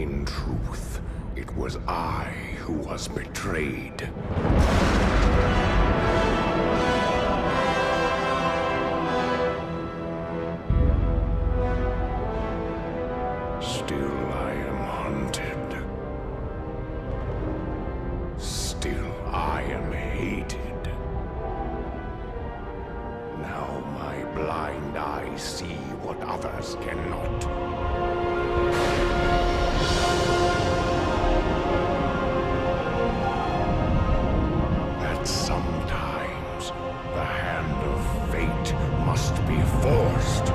In truth, it was I who was betrayed. Still I am hunted. Still I am hated. Now my blind eyes see what others cannot. That sometimes the hand of fate must be forced.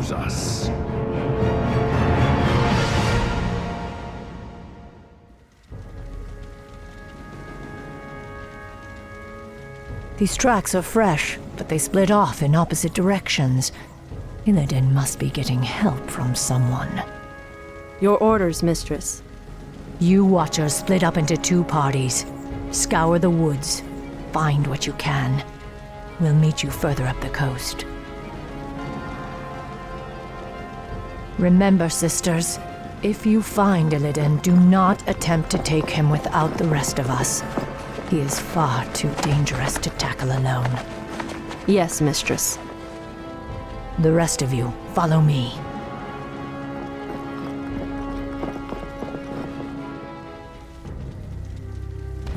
Us. These tracks are fresh, but they split off in opposite directions. Illidan must be getting help from someone. Your orders, mistress. You watchers split up into two parties. Scour the woods. Find what you can. We'll meet you further up the coast. Remember, sisters, if you find Illidan, do not attempt to take him without the rest of us. He is far too dangerous to tackle alone. Yes, mistress. The rest of you, follow me.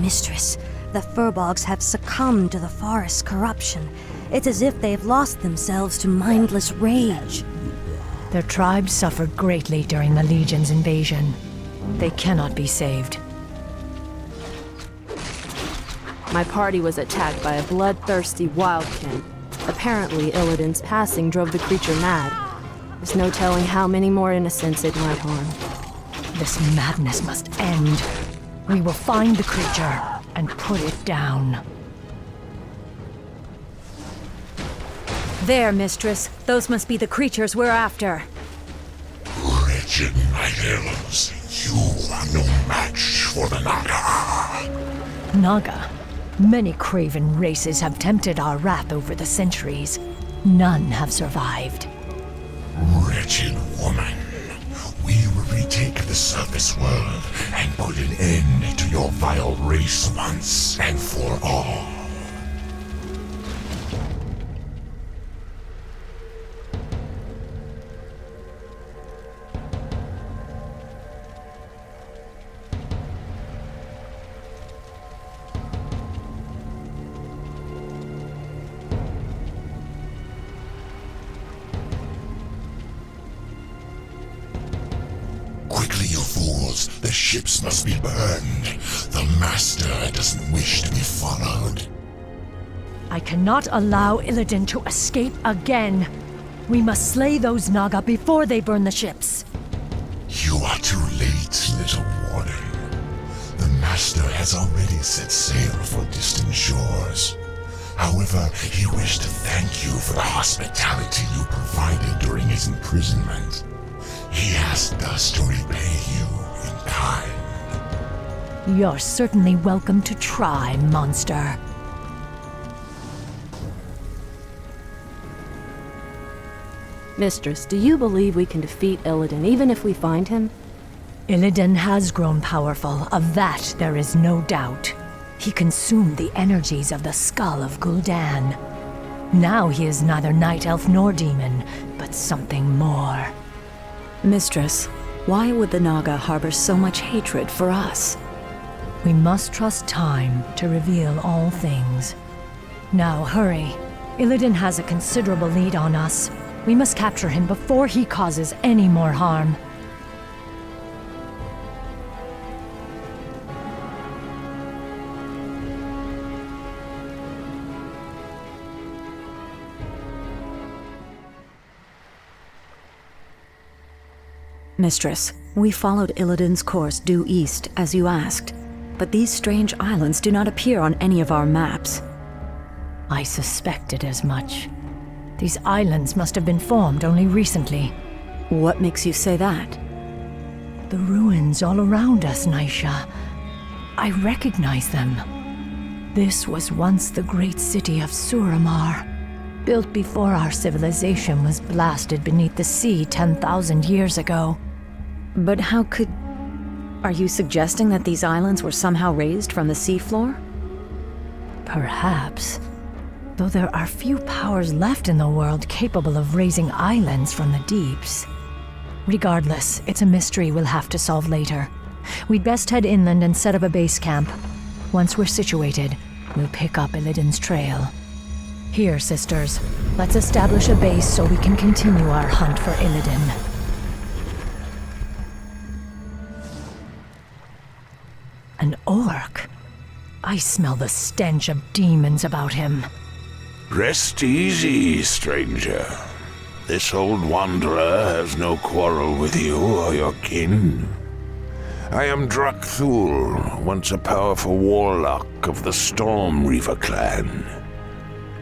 Mistress, the Furbolgs have succumbed to the forest's corruption. It's as if they've lost themselves to mindless rage. Their tribe suffered greatly during the Legion's invasion. They cannot be saved. My party was attacked by a bloodthirsty wildkin. Apparently, Illidan's passing drove the creature mad. There's no telling how many more innocents it might harm. This madness must end. We will find the creature and put it down. There, mistress. Those must be the creatures we're after. Wretched Night Elves, you are no match for the Naga. Naga? Many craven races have tempted our wrath over the centuries. None have survived. Wretched woman, we will retake the surface world and put an end to your vile race once and for all. The ships must be burned. The Master doesn't wish to be followed. I cannot allow Illidan to escape again. We must slay those Naga before they burn the ships. You are too late, little warden. The Master has already set sail for distant shores. However, he wished to thank you for the hospitality you provided during his imprisonment. He asked us to repay you in kind. You're certainly welcome to try, monster. Mistress, do you believe we can defeat Illidan even if we find him? Illidan has grown powerful, of that there is no doubt. He consumed the energies of the skull of Gul'dan. Now he is neither night elf nor demon, but something more. Mistress, why would the Naga harbor so much hatred for us? We must trust time to reveal all things. Now hurry. Illidan has a considerable lead on us. We must capture him before he causes any more harm. Mistress, we followed Illidan's course due east, as you asked. But these strange islands do not appear on any of our maps. I suspected as much. These islands must have been formed only recently. What makes you say that? The ruins all around us, Naisha. I recognize them. This was once the great city of Suramar, built before our civilization was blasted beneath the sea 10,000 years ago. But how could... Are you suggesting that these islands were somehow raised from the seafloor? Perhaps. Though there are few powers left in the world capable of raising islands from the deeps. Regardless, it's a mystery we'll have to solve later. We'd best head inland and set up a base camp. Once we're situated, we'll pick up Illidan's trail. Here, sisters, let's establish a base so we can continue our hunt for Illidan. An orc? I smell the stench of demons about him. Rest easy, stranger. This old wanderer has no quarrel with you or your kin. I am Drakthul, once a powerful warlock of the Stormreaver clan.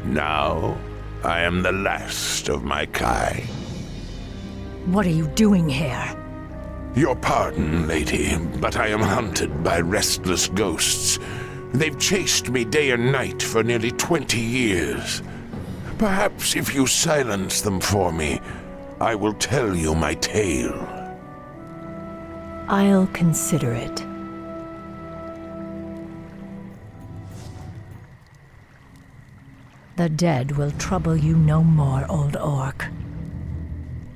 Now, I am the last of my kind. What are you doing here? Your pardon, lady, but I am hunted by restless ghosts. They've chased me day and night for nearly 20 years. Perhaps if you silence them for me, I will tell you my tale. I'll consider it. The dead will trouble you no more, old orc.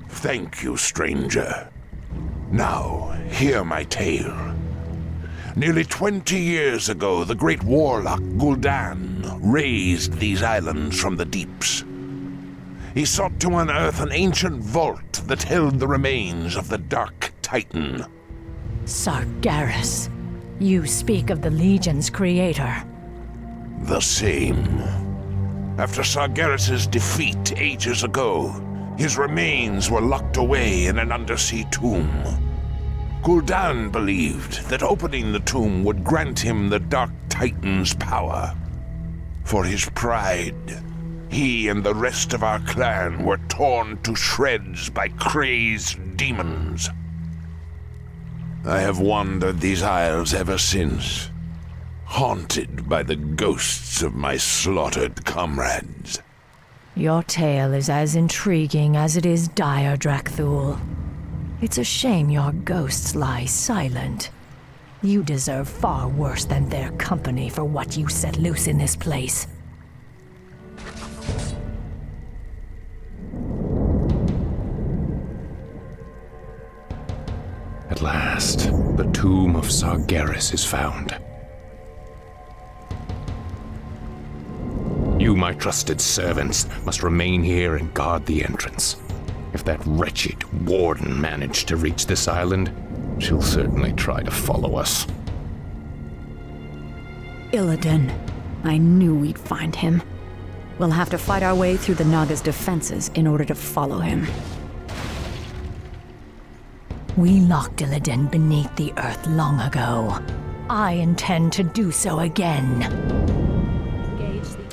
Thank you, stranger. Now, hear my tale. Nearly 20 years ago, the great warlock Gul'dan raised these islands from the deeps. He sought to unearth an ancient vault that held the remains of the Dark Titan. Sargeras. You speak of the Legion's creator. The same. After Sargeras' defeat ages ago, his remains were locked away in an undersea tomb. Gul'dan believed that opening the tomb would grant him the Dark Titan's power. For his pride, he and the rest of our clan were torn to shreds by crazed demons. I have wandered these isles ever since, haunted by the ghosts of my slaughtered comrades. Your tale is as intriguing as it is dire, Drakthul. It's a shame your ghosts lie silent. You deserve far worse than their company for what you set loose in this place. At last, the tomb of Sargeras is found. You, my trusted servants, must remain here and guard the entrance. If that wretched warden managed to reach this island, She'll certainly try to follow us. Illidan. I knew we'd find him. We'll have to fight our way through the Naga's defenses in order to follow him. We locked Illidan beneath the earth long ago. I intend to do so again. Engage the...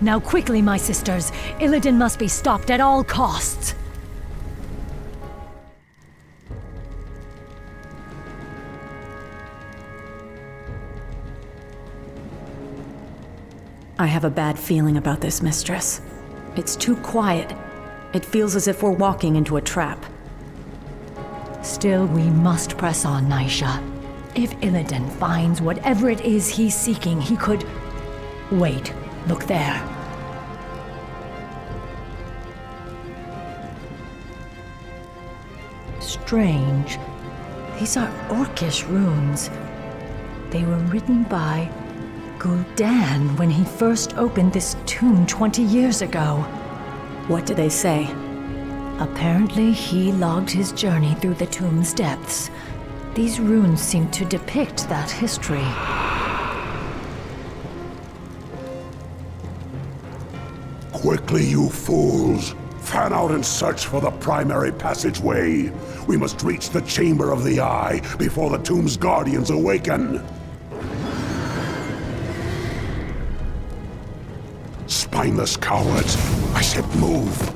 Now quickly, my sisters. Illidan must be stopped at all costs. I have a bad feeling about this, mistress. It's too quiet. It feels as if we're walking into a trap. Still, we must press on, Naisha. If Illidan finds whatever it is he's seeking, he could... Wait, look there. Strange. These are Orcish runes. They were written by Gul'dan when he first opened this tomb 20 years ago. What do they say? Apparently, he logged his journey through the tomb's depths. These runes seem to depict that history. Quickly, you fools! Fan out and search for the primary passageway. We must reach the Chamber of the Eye before the tomb's guardians awaken. Spineless cowards! I said move!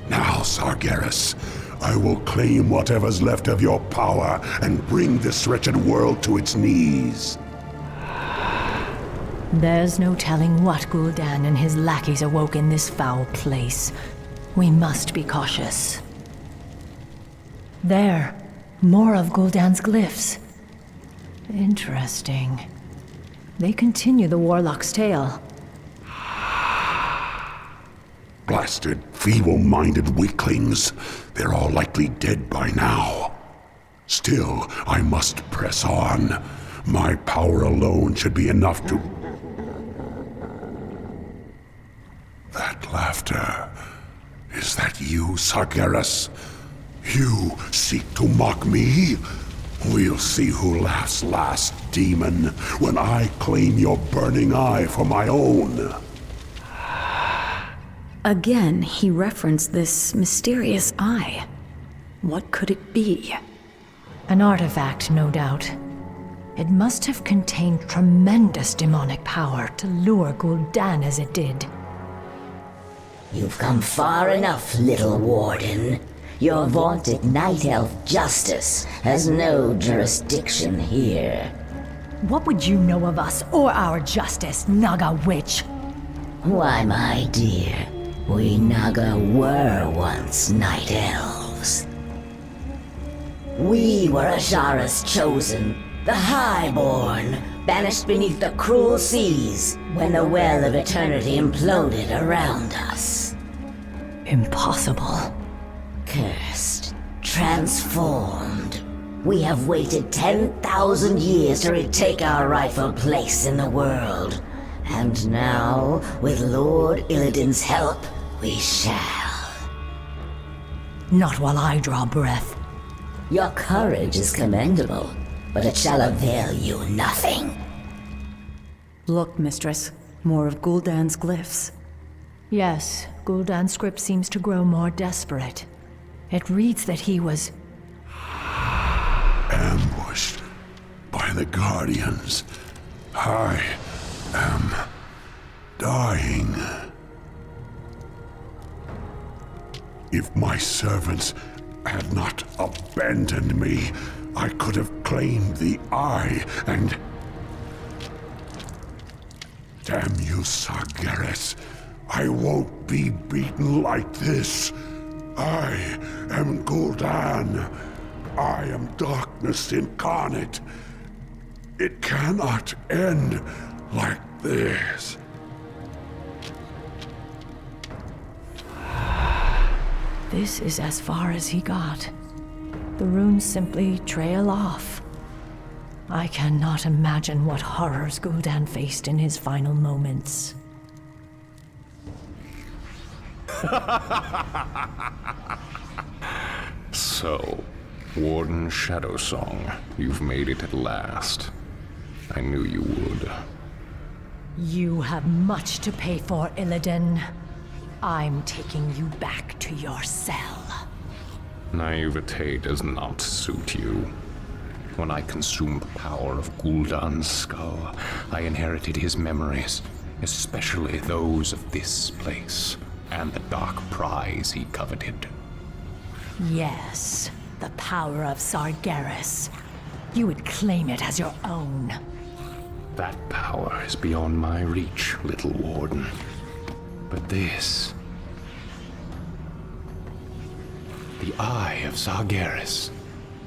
Now, Sargeras, I will claim whatever's left of your power and bring this wretched world to its knees. There's no telling what Gul'dan and his lackeys awoke in this foul place. We must be cautious. There, more of Gul'dan's glyphs. Interesting. They continue the warlock's tale. Blasted, feeble-minded weaklings. They're all likely dead by now. Still, I must press on. My power alone should be enough to... That laughter. Is that you, Sargeras? You seek to mock me? We'll see who laughs last, demon, when I claim your burning eye for my own. Again, he referenced this mysterious eye. What could it be? An artifact, no doubt. It must have contained tremendous demonic power to lure Gul'dan as it did. You've come far enough, little warden. Your vaunted Night Elf justice has no jurisdiction here. What would you know of us or our justice, Naga witch? Why, my dear, we Naga were once Night Elves. We were Ashara's chosen, the Highborn, banished beneath the cruel seas when the Well of Eternity imploded around us. Impossible. Cursed, transformed. We have waited 10,000 years to retake our rightful place in the world. And now, with Lord Illidan's help, we shall. Not while I draw breath. Your courage is commendable, but it shall avail you nothing. Look, mistress. More of Gul'dan's glyphs. Yes, Gul'dan's script seems to grow more desperate. It reads that he was... Ambushed by the Guardians. I am dying. If my servants had not abandoned me, I could have claimed the Eye and... Damn you, Sargeras. I won't be beaten like this. I am Gul'dan. I am darkness incarnate. It cannot end like this. This is as far as he got. The runes simply trail off. I cannot imagine what horrors Gul'dan faced in his final moments. So, Warden Shadowsong, you've made it at last. I knew you would. You have much to pay for, Illidan. I'm taking you back to your cell. Naivete does not suit you. When I consumed the power of Gul'dan's skull, I inherited his memories, especially those of this place, and the dark prize he coveted. Yes, the power of Sargeras. You would claim it as your own. That power is beyond my reach, little warden. But this... the Eye of Sargeras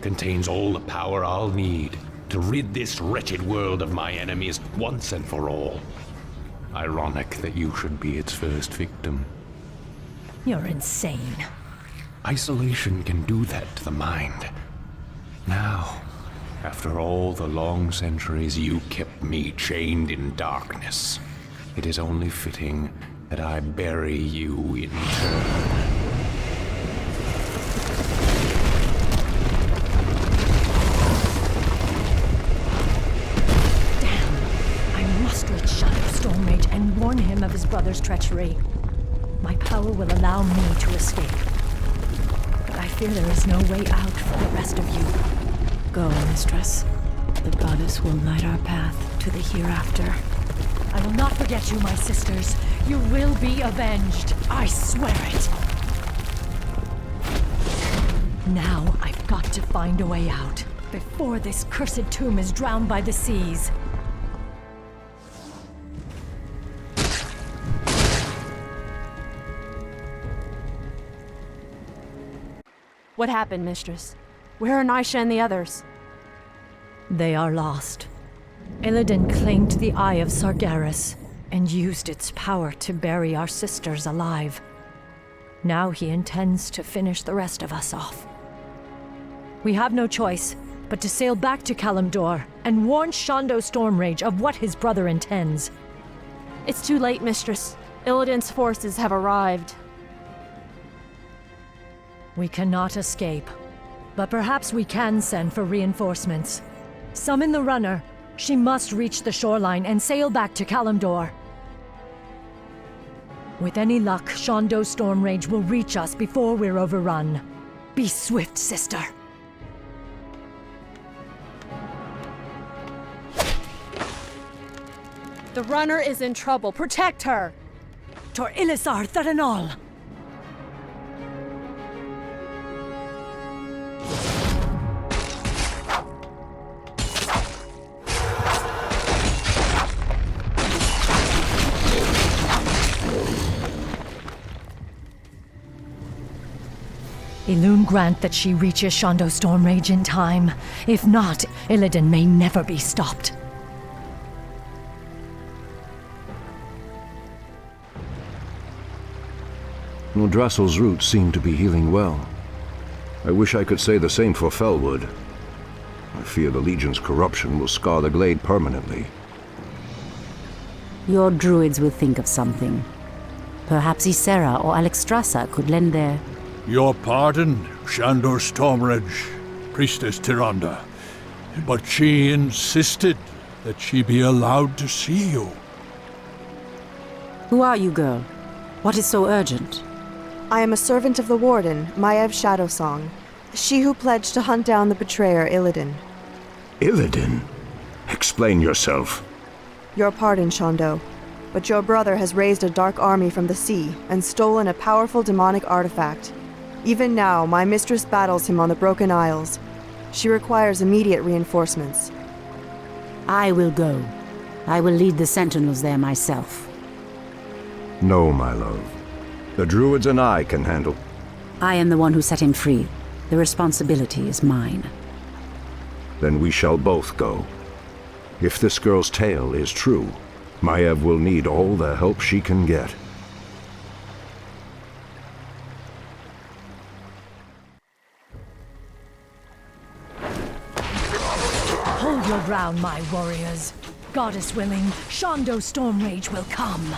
contains all the power I'll need to rid this wretched world of my enemies once and for all. Ironic that you should be its first victim. You're insane. Isolation can do that to the mind. Now, after all the long centuries you kept me chained in darkness, it is only fitting that I bury you in turn. Stormrage and warn him of his brother's treachery. My power will allow me to escape. But I fear there is no way out for the rest of you. Go, mistress. The goddess will light our path to the hereafter. I will not forget you, my sisters. You will be avenged. I swear it. Now I've got to find a way out, before this cursed tomb is drowned by the seas. What happened, mistress? Where are Naisha and the others? They are lost. Illidan claimed the Eye of Sargeras and used its power to bury our sisters alive. Now he intends to finish the rest of us off. We have no choice but to sail back to Kalimdor and warn Illidan Stormrage of what his brother intends. It's too late, mistress. Illidan's forces have arrived. We cannot escape, but perhaps we can send for reinforcements. Summon the runner. She must reach the shoreline and sail back to Kalimdor. With any luck, Illidan Stormrage will reach us before we're overrun. Be swift, sister. The runner is in trouble. Protect her! Tor Ilisar Tharanol! Illume grant that she reaches Illidan Stormrage in time. If not, Illidan may never be stopped. Nodrassil's roots seem to be healing well. I wish I could say the same for Felwood. I fear the Legion's corruption will scar the glade permanently. Your druids will think of something. Perhaps Ysera or Alexstrasza could lend their... Your pardon, Illidan Stormrage, Priestess Tyrande, but she insisted that she be allowed to see you. Who are you, girl? What is so urgent? I am a servant of the Warden, Maiev Shadowsong, she who pledged to hunt down the betrayer Illidan. Illidan? Explain yourself. Your pardon, Illidan, but your brother has raised a dark army from the sea and stolen a powerful demonic artifact. Even now, my mistress battles him on the Broken Isles. She requires immediate reinforcements. I will go. I will lead the sentinels there myself. No, my love. The druids and I can handle... I am the one who set him free. The responsibility is mine. Then we shall both go. If this girl's tale is true, Maiev will need all the help she can get. Hold your ground, my warriors. Goddess willing, Shondo Stormrage will come.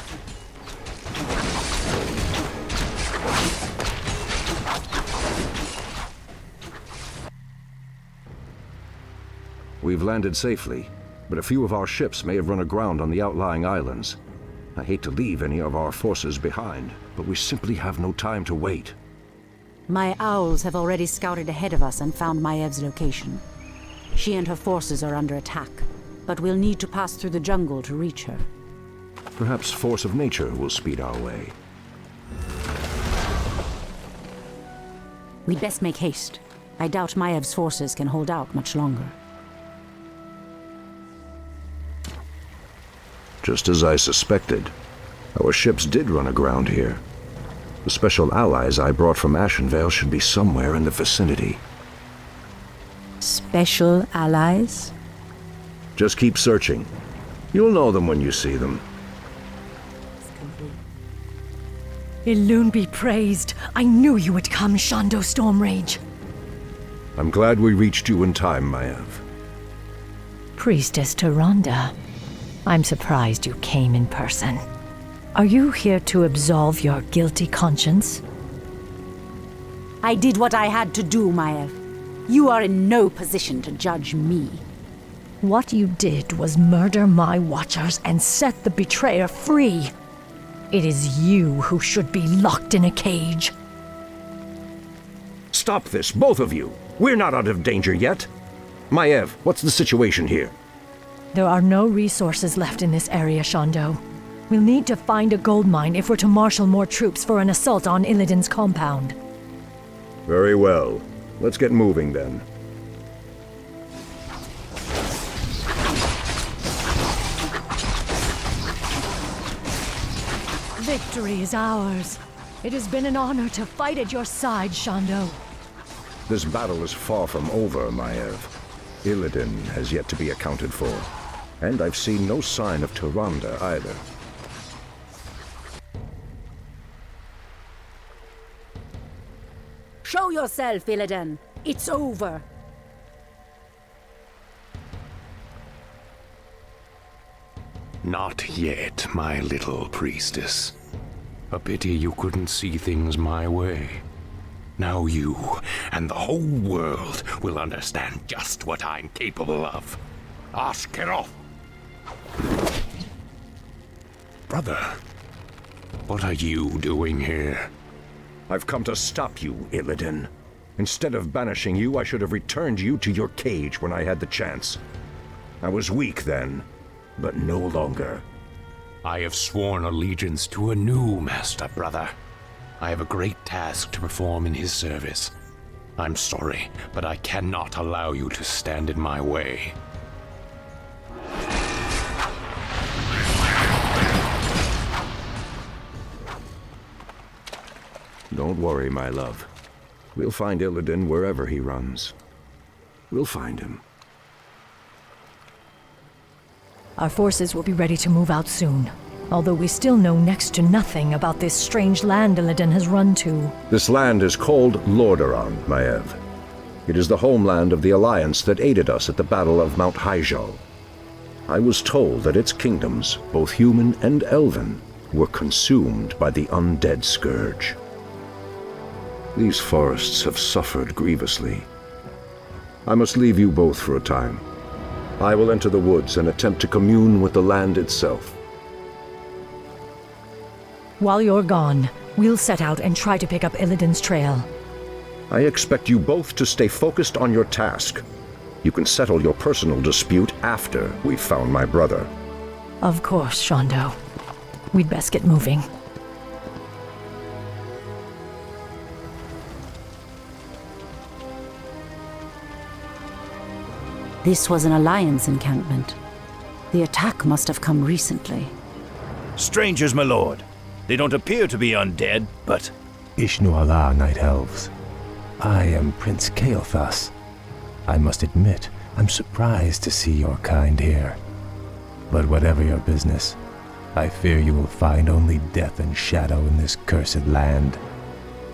We've landed safely, but a few of our ships may have run aground on the outlying islands. I hate to leave any of our forces behind, but we simply have no time to wait. My owls have already scouted ahead of us and found Maiev's location. She and her forces are under attack, but we'll need to pass through the jungle to reach her. Perhaps force of nature will speed our way. We'd best make haste. I doubt Maiev's forces can hold out much longer. Just as I suspected, our ships did run aground here. The special allies I brought from Ashenvale should be somewhere in the vicinity. Special allies? Just keep searching. You'll know them when you see them. Illusion be praised. I knew you would come, Shondo Stormrage. I'm glad we reached you in time, Maiev. Priestess Tyrande. I'm surprised you came in person. Are you here to absolve your guilty conscience? I did what I had to do, Maiev. You are in no position to judge me. What you did was murder my watchers and set the betrayer free. It is you who should be locked in a cage. Stop this, both of you! We're not out of danger yet! Maiev, what's the situation here? There are no resources left in this area, Shondo. We'll need to find a gold mine if we're to marshal more troops for an assault on Illidan's compound. Very well. Let's get moving then. Victory is ours. It has been an honor to fight at your side, Shondo. This battle is far from over, Maiev. Illidan has yet to be accounted for. And I've seen no sign of Tyrande either. Show yourself, Illidan. It's over. Not yet, my little priestess. A pity you couldn't see things my way. Now you and the whole world will understand just what I'm capable of. Ashkeroth! Brother, what are you doing here? I've come to stop you, Illidan. Instead of banishing you, I should have returned you to your cage when I had the chance. I was weak then, but no longer. I have sworn allegiance to a new master, brother. I have a great task to perform in his service. I'm sorry, but I cannot allow you to stand in my way. Don't worry, my love. We'll find Illidan wherever he runs. We'll find him. Our forces will be ready to move out soon, although we still know next to nothing about this strange land Illidan has run to. This land is called Lordaeron, Maiev. It is the homeland of the Alliance that aided us at the Battle of Mount Hyjal. I was told that its kingdoms, both human and elven, were consumed by the undead scourge. These forests have suffered grievously. I must leave you both for a time. I will enter the woods and attempt to commune with the land itself. While you're gone, we'll set out and try to pick up Illidan's trail. I expect you both to stay focused on your task. You can settle your personal dispute after we've found my brother. Of course, Shondo. We'd best get moving. This was an Alliance encampment. The attack must have come recently. Strangers, my lord. They don't appear to be undead, but... Ishnu Allah, Night Elves. I am Prince Kael'thas. I must admit, I'm surprised to see your kind here. But whatever your business, I fear you will find only death and shadow in this cursed land.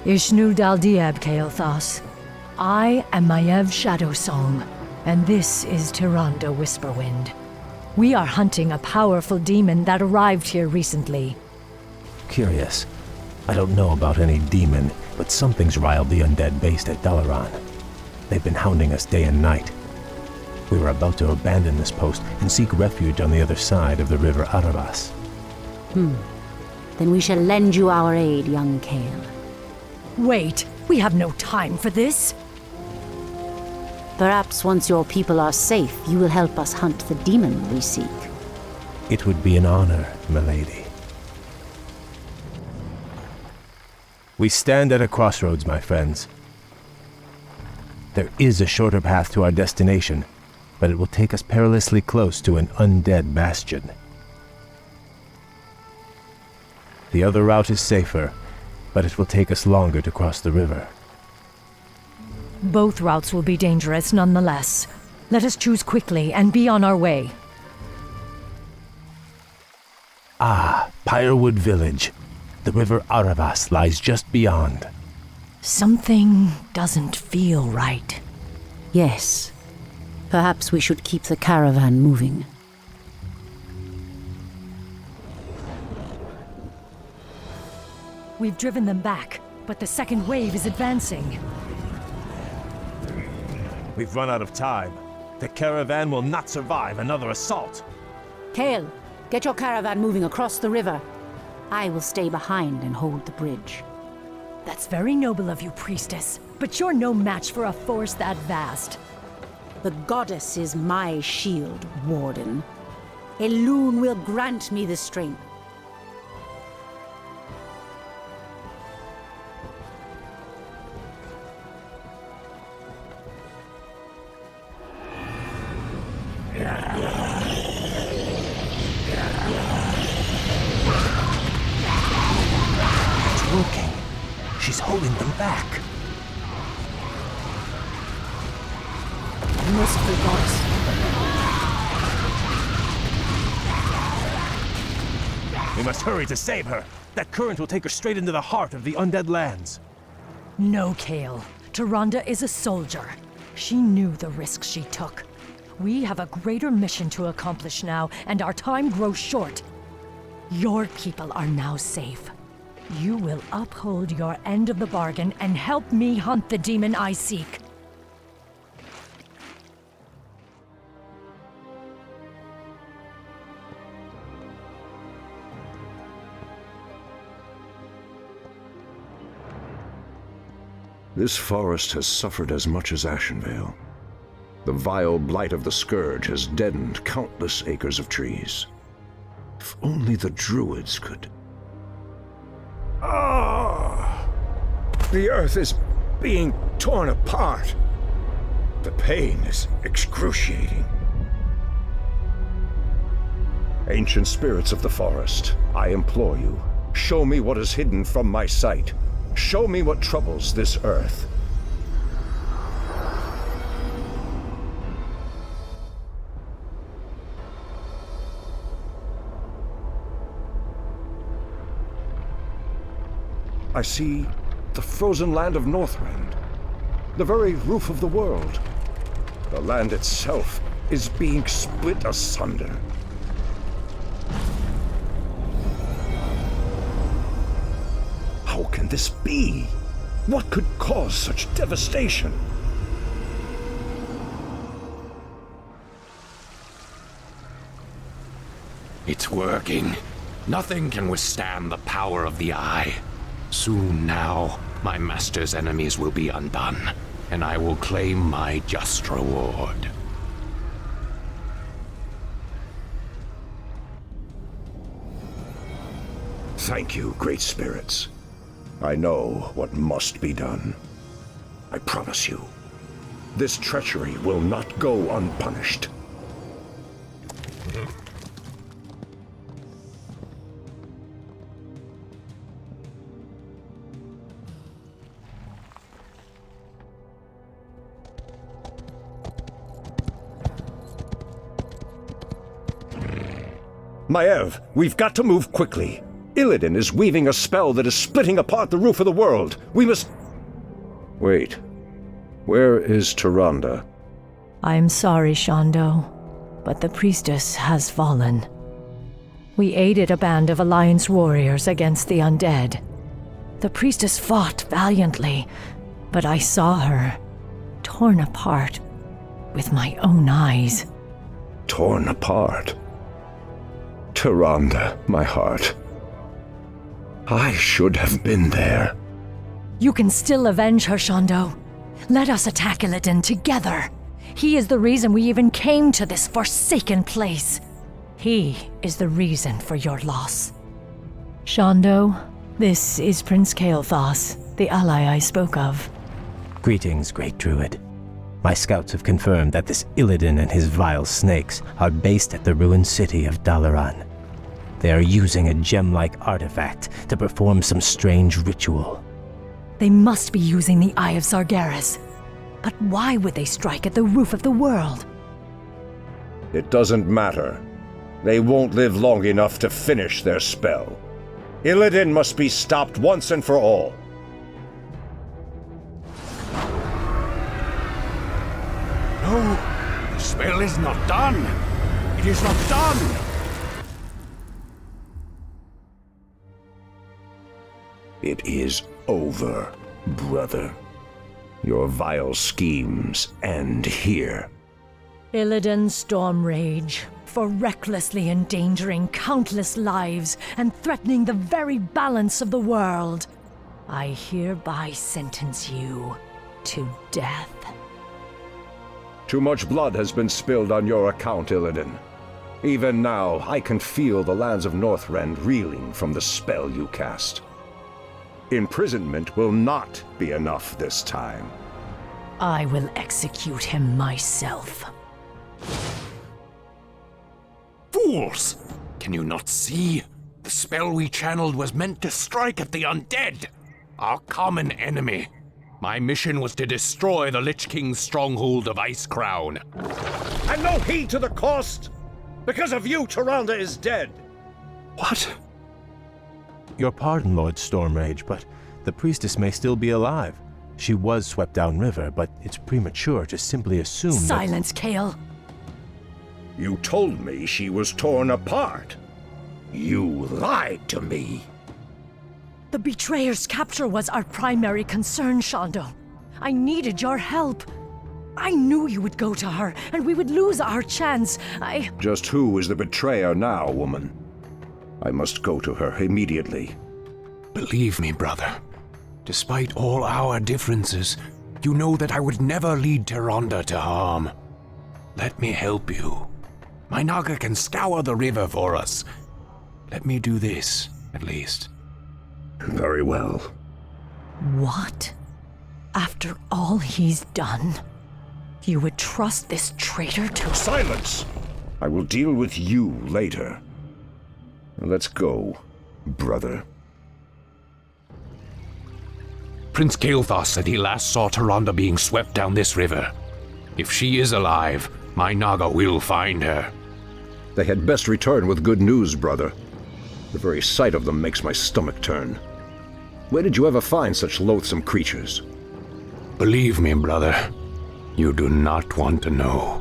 Ishnu Daldiab Kael'thas. I am Maiev Shadowsong. And this is Tyrande Whisperwind. We are hunting a powerful demon that arrived here recently. Curious. I don't know about any demon, but something's riled the undead based at Dalaran. They've been hounding us day and night. We were about to abandon this post and seek refuge on the other side of the river Arabas. Then we shall lend you our aid, young Kael. Wait, we have no time for this. Perhaps once your people are safe, you will help us hunt the demon we seek. It would be an honor, milady. We stand at a crossroads, my friends. There is a shorter path to our destination, but it will take us perilously close to an undead bastion. The other route is safer, but it will take us longer to cross the river. Both routes will be dangerous nonetheless. Let us choose quickly and be on our way. Ah, Pyrewood Village. The river Arabas lies just beyond. Something doesn't feel right. Yes. Perhaps we should keep the caravan moving. We've driven them back, but the second wave is advancing. We've run out of time. The caravan will not survive another assault. Kael, get your caravan moving across the river. I will stay behind and hold the bridge. That's very noble of you, priestess, but you're no match for a force that vast. The goddess is my shield, Warden. Elune will grant me the strength. It's working. She's holding them back. Merciful goddess. We must hurry to save her. That current will take her straight into the heart of the undead lands. No, Kael. Tyrande is a soldier. She knew the risks she took. We have a greater mission to accomplish now, and our time grows short. Your people are now safe. You will uphold your end of the bargain and help me hunt the demon I seek. This forest has suffered as much as Ashenvale. The vile blight of the Scourge has deadened countless acres of trees. If only the druids could... Ah! The earth is being torn apart. The pain is excruciating. Ancient spirits of the forest, I implore you, show me what is hidden from my sight. Show me what troubles this earth. I see the frozen land of Northrend, the very roof of the world. The land itself is being split asunder. How can this be? What could cause such devastation? It's working. Nothing can withstand the power of the Eye. Soon now, my master's enemies will be undone, and I will claim my just reward. Thank you, great spirits. I know what must be done. I promise you, this treachery will not go unpunished. Maiev, we've got to move quickly. Illidan is weaving a spell that is splitting apart the roof of the world. We must... Wait. Where is Tyrande? I'm sorry, Shondo, but the priestess has fallen. We aided a band of Alliance warriors against the undead. The priestess fought valiantly, but I saw her torn apart with my own eyes. Torn apart? Tyrande, my heart. I should have been there. You can still avenge her, Shondo. Let us attack Illidan together. He is the reason we even came to this forsaken place. He is the reason for your loss. Shondo, this is Prince Kael'thas, the ally I spoke of. Greetings, Great Druid. My scouts have confirmed that this Illidan and his vile snakes are based at the ruined city of Dalaran. They are using a gem-like artifact to perform some strange ritual. They must be using the Eye of Sargeras. But why would they strike at the roof of the world? It doesn't matter. They won't live long enough to finish their spell. Illidan must be stopped once and for all. No, the spell is not done. It is not done. It is over, brother. Your vile schemes end here. Illidan Stormrage, for recklessly endangering countless lives and threatening the very balance of the world, I hereby sentence you to death. Too much blood has been spilled on your account, Illidan. Even now, I can feel the lands of Northrend reeling from the spell you cast. Imprisonment will not be enough this time. I will execute him myself. Fools! Can you not see? The spell we channeled was meant to strike at the undead, our common enemy. My mission was to destroy the Lich King's stronghold of Icecrown. And no heed to the cost! Because of you, Tyrande is dead! What? Your pardon, Lord Stormrage, but the priestess may still be alive. She was swept downriver, but it's premature to simply assume Silence, Kael. You told me she was torn apart. You lied to me. The betrayer's capture was our primary concern, Shondo. I needed your help. I knew you would go to her, and we would lose our chance. Just who is the betrayer now, woman? I must go to her immediately. Believe me, brother. Despite all our differences, you know that I would never lead Tyrande to harm. Let me help you. My Naga can scour the river for us. Let me do this, at least. Very well. What? After all he's done, you would trust this traitor to— Silence! I will deal with you later. Let's go, brother. Prince Kael'thas said he last saw Tyrande being swept down this river. If she is alive, my Naga will find her. They had best return with good news, brother. The very sight of them makes my stomach turn. Where did you ever find such loathsome creatures? Believe me, brother, you do not want to know.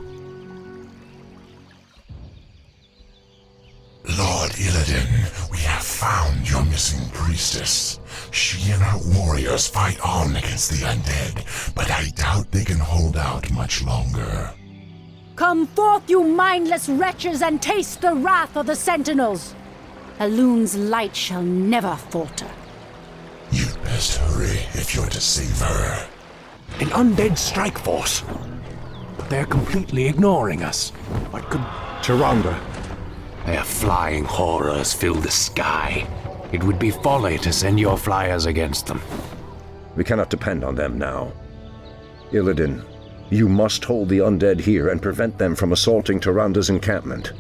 Lord Illidan, we have found your missing priestess. She and her warriors fight on against the undead, but I doubt they can hold out much longer. Come forth, you mindless wretches, and taste the wrath of the Sentinels! Elun's light shall never falter. You'd best hurry if you're to save her. An undead strike force. But they're completely ignoring us. What could— Tyrande. Their flying horrors fill the sky. It would be folly to send your flyers against them. We cannot depend on them now. Illidan, you must hold the undead here and prevent them from assaulting Tyrande's encampment.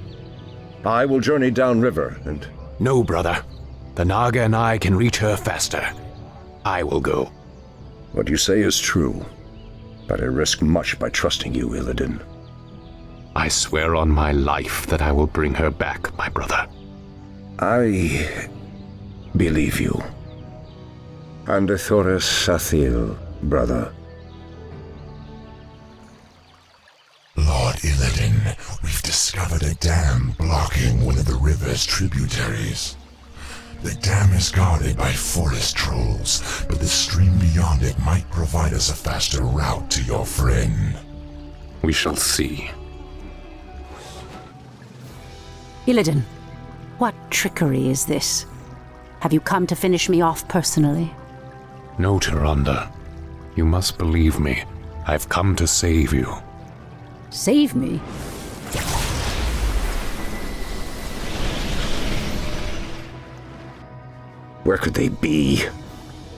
I will journey downriver and— No, brother. The Naga and I can reach her faster. I will go. What you say is true, but I risk much by trusting you, Illidan. I swear on my life that I will bring her back, my brother. I believe you. And Thoris Sathil, brother. Illidan, we've discovered a dam blocking one of the river's tributaries. The dam is guarded by forest trolls, but the stream beyond it might provide us a faster route to your friend. We shall see. Illidan, what trickery is this? Have you come to finish me off personally? No, Tyrande. You must believe me. I've come to save you. Save me? Where could they be?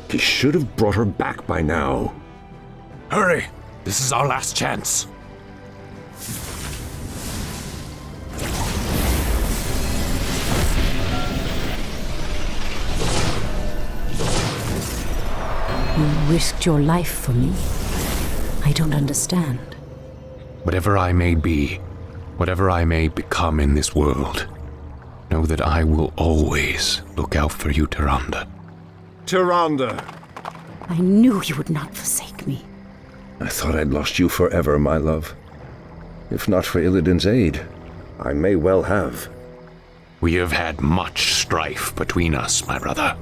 He should have brought her back by now. Hurry! This is our last chance. You risked your life for me. I don't understand. Whatever I may be, whatever I may become in this world, know that I will always look out for you, Tyrande. Tyrande! I knew you would not forsake me. I thought I'd lost you forever, my love. If not for Illidan's aid, I may well have. We have had much strife between us, my brother.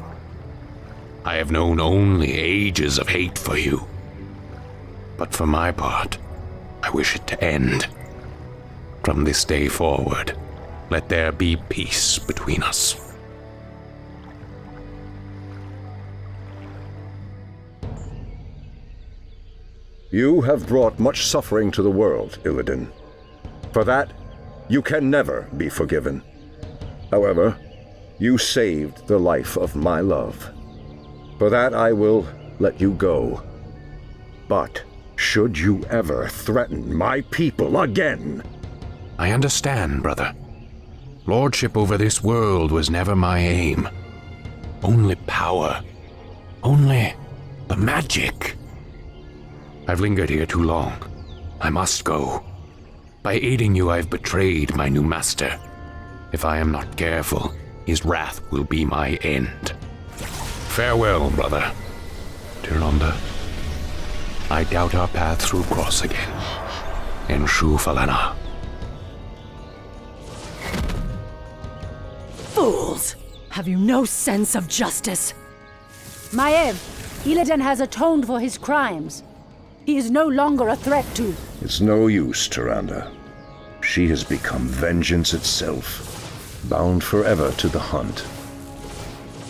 I have known only ages of hate for you. But for my part, I wish it to end. From this day forward, let there be peace between us. You have brought much suffering to the world, Illidan. For that, you can never be forgiven. However, you saved the life of my love. For that I will let you go. But should you ever threaten my people again... I understand, brother. Lordship over this world was never my aim. Only power. Only the magic. I've lingered here too long. I must go. By aiding you, I've betrayed my new master. If I am not careful, his wrath will be my end. Farewell, brother. Tyrande, I doubt our paths will cross again. In Shu Falana. Fools! Have you no sense of justice? Maiev, Illidan has atoned for his crimes. He is no longer a threat to... It's no use, Tyrande. She has become vengeance itself, bound forever to the hunt.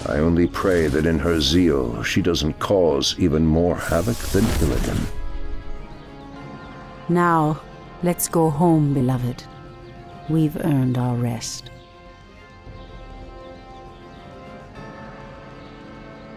I only pray that in her zeal she doesn't cause even more havoc than Illidan. Now, let's go home, beloved. We've earned our rest.